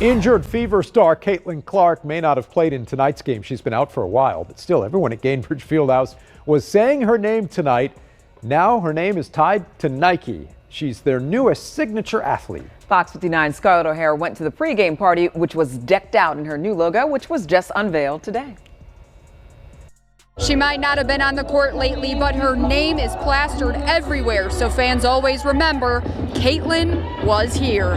Injured Fever star Caitlin Clark may not have played in tonight's game. She's been out for a while, but still everyone at Gainbridge Fieldhouse was saying her name tonight. Now her name is tied to Nike. She's their newest signature athlete. Fox 59's Scarlett O'Hara went to the pregame party, which was decked out in her new logo, which was just unveiled today. She might not have been on the court lately, but her name is plastered everywhere, so fans always remember Caitlin was here.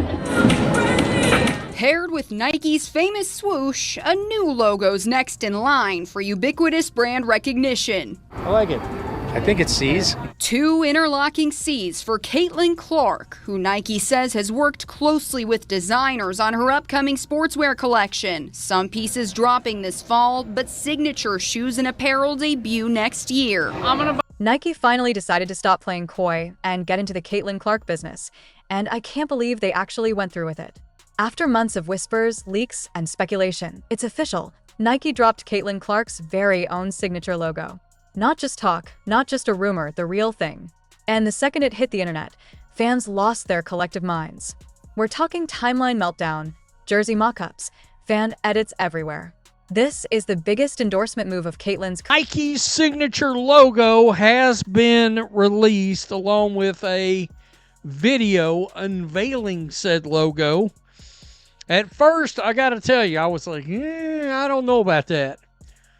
Paired with Nike's famous swoosh, a new logo's next in line for ubiquitous brand recognition. I like it. I think it C's. Two interlocking C's for Caitlin Clark, who Nike says has worked closely with designers on her upcoming sportswear collection. Some pieces dropping this fall, but signature shoes and apparel debut next year. Nike finally decided to stop playing coy and get into the Caitlin Clark business, and I can't believe they actually went through with it. After months of whispers, leaks, and speculation, it's official. Nike dropped Caitlin Clark's very own signature logo. Not just talk, not just a rumor, the real thing. And the second it hit the internet, fans lost their collective minds. We're talking timeline meltdown, jersey mock-ups, fan edits everywhere. This is the biggest endorsement move of Caitlin's. Nike's signature logo has been released along with a video unveiling said logo. At first, I got to tell you, I was like, I don't know about that.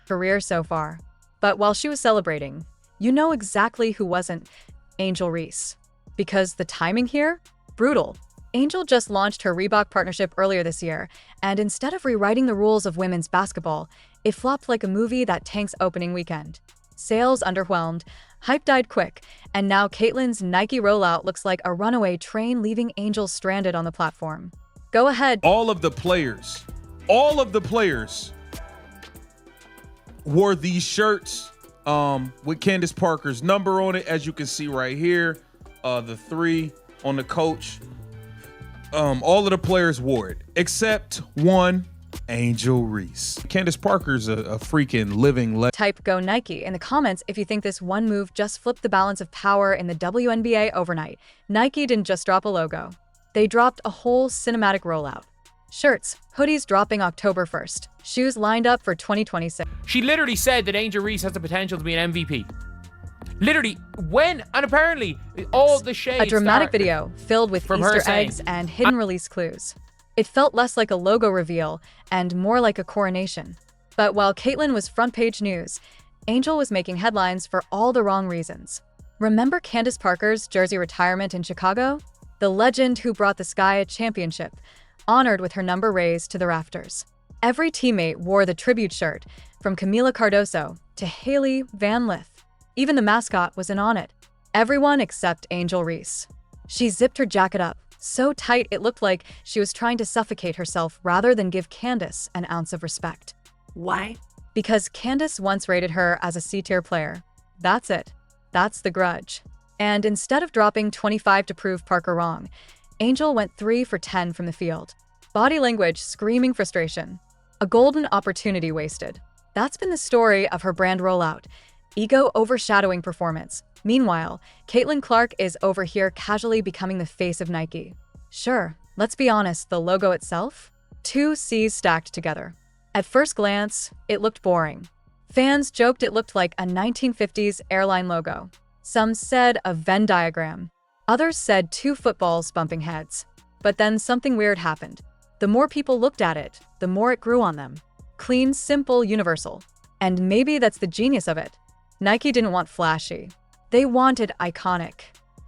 Career so far. But while she was celebrating, you know exactly who wasn't: Angel Reese. Because the timing here? Brutal. Angel just launched her Reebok partnership earlier this year, and instead of rewriting the rules of women's basketball, it flopped like a movie that tanks opening weekend. Sales underwhelmed, hype died quick, and now Caitlin's Nike rollout looks like a runaway train leaving Angel stranded on the platform. Go ahead. All of the players wore these shirts with Candace Parker's number on it, as you can see right here. The 3 on the coach. All of the players wore it, except one, Angel Reese. Candace Parker's a freaking living legend. Type Go Nike in the comments if you think this one move just flipped the balance of power in the WNBA overnight. Nike didn't just drop a logo. They dropped a whole cinematic rollout. Shirts, hoodies dropping October 1st. Shoes lined up for 2026. She literally said that Angel Reese has the potential to be an MVP. Literally, when, and apparently, all the shades. A dramatic video filled with Easter eggs and hidden release clues. It felt less like a logo reveal and more like a coronation. But while Caitlin was front page news, Angel was making headlines for all the wrong reasons. Remember Candace Parker's jersey retirement in Chicago? The legend who brought the Sky a championship, honored with her number raised to the rafters. Every teammate wore the tribute shirt, from Camila Cardoso to Haley Van Lith. Even the mascot was in on it. Everyone except Angel Reese. She zipped her jacket up, so tight it looked like she was trying to suffocate herself rather than give Candace an ounce of respect. Why? Because Candace once rated her as a C-tier player. That's it. That's the grudge. And instead of dropping 25 to prove Parker wrong, Angel went 3 for 10 from the field. Body language screaming frustration. A golden opportunity wasted. That's been the story of her brand rollout. Ego overshadowing performance. Meanwhile, Caitlin Clark is over here casually becoming the face of Nike. Sure, let's be honest, the logo itself? 2 C's stacked together. At first glance, it looked boring. Fans joked it looked like a 1950s airline logo. Some said a Venn diagram. Others said 2 footballs bumping heads. But then something weird happened. The more people looked at it, the more it grew on them. Clean, simple, universal. And maybe that's the genius of it. Nike didn't want flashy. They wanted iconic.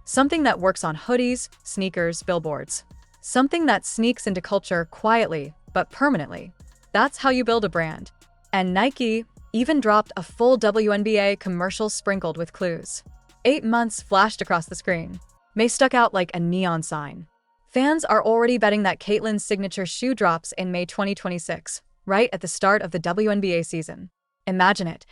Something that works on hoodies, sneakers, billboards. Something that sneaks into culture quietly, but permanently. That's how you build a brand. And Nike even dropped a full WNBA commercial sprinkled with clues. 8 months flashed across the screen. May stuck out like a neon sign. Fans are already betting that Caitlin's signature shoe drops in May 2026, right at the start of the WNBA season. Imagine it.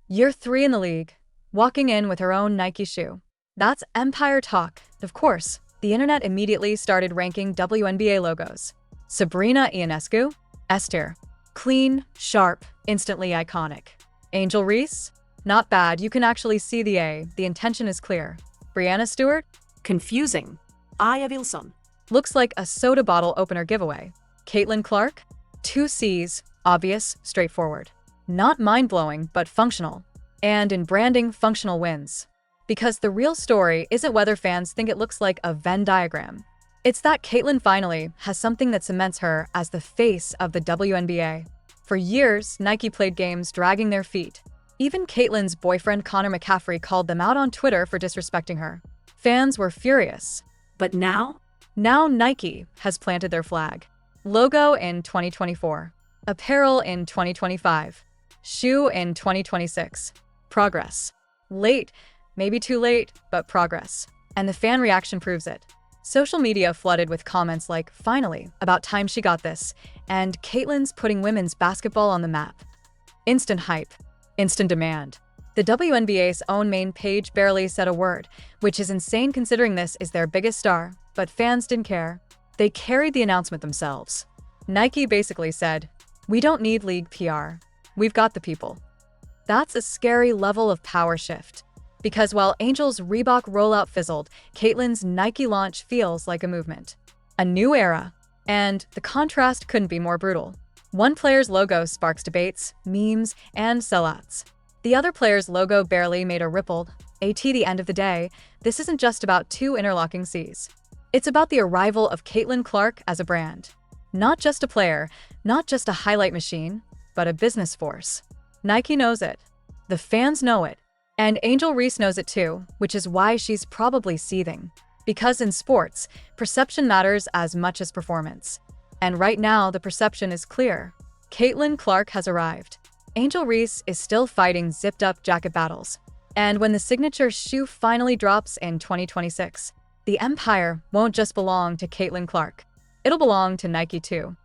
Year 3 in the league, walking in with her own Nike shoe. That's empire talk. Of course, the internet immediately started ranking WNBA logos. Sabrina Ionescu? S tier. Clean, sharp, instantly iconic. Angel Reese? Not bad, you can actually see the A. The intention is clear. Brianna Stewart? Confusing. Aya Wilson. Looks like a soda bottle opener giveaway. Caitlin Clark? 2 C's, obvious, straightforward. Not mind-blowing, but functional. And in branding, functional wins. Because the real story isn't whether fans think it looks like a Venn diagram. It's that Caitlin finally has something that cements her as the face of the WNBA. For years, Nike played games dragging their feet. Even Caitlin's boyfriend Connor McCaffrey called them out on Twitter for disrespecting her. Fans were furious. But now? Now Nike has planted their flag. Logo in 2024. Apparel in 2025. Shoe in 2026. Progress. Late, maybe too late, but progress. And the fan reaction proves it. Social media flooded with comments like, "Finally, about time she got this," and "Caitlin's putting women's basketball on the map." Instant hype. Instant demand. The WNBA's own main page barely said a word, which is insane considering this is their biggest star, but fans didn't care. They carried the announcement themselves. Nike basically said, "We don't need league PR. We've got the people." That's a scary level of power shift. Because while Angel's Reebok rollout fizzled, Caitlin's Nike launch feels like a movement. A new era. And the contrast couldn't be more brutal. One player's logo sparks debates, memes, and sellouts. The other player's logo barely made a ripple. At the end of the day, this isn't just about 2 interlocking C's. It's about the arrival of Caitlin Clark as a brand. Not just a player, not just a highlight machine, but a business force. Nike knows it. The fans know it. And Angel Reese knows it too, which is why she's probably seething. Because in sports, perception matters as much as performance. And right now, the perception is clear. Caitlin Clark has arrived. Angel Reese is still fighting zipped-up jacket battles. And when the signature shoe finally drops in 2026, the empire won't just belong to Caitlin Clark. It'll belong to Nike too.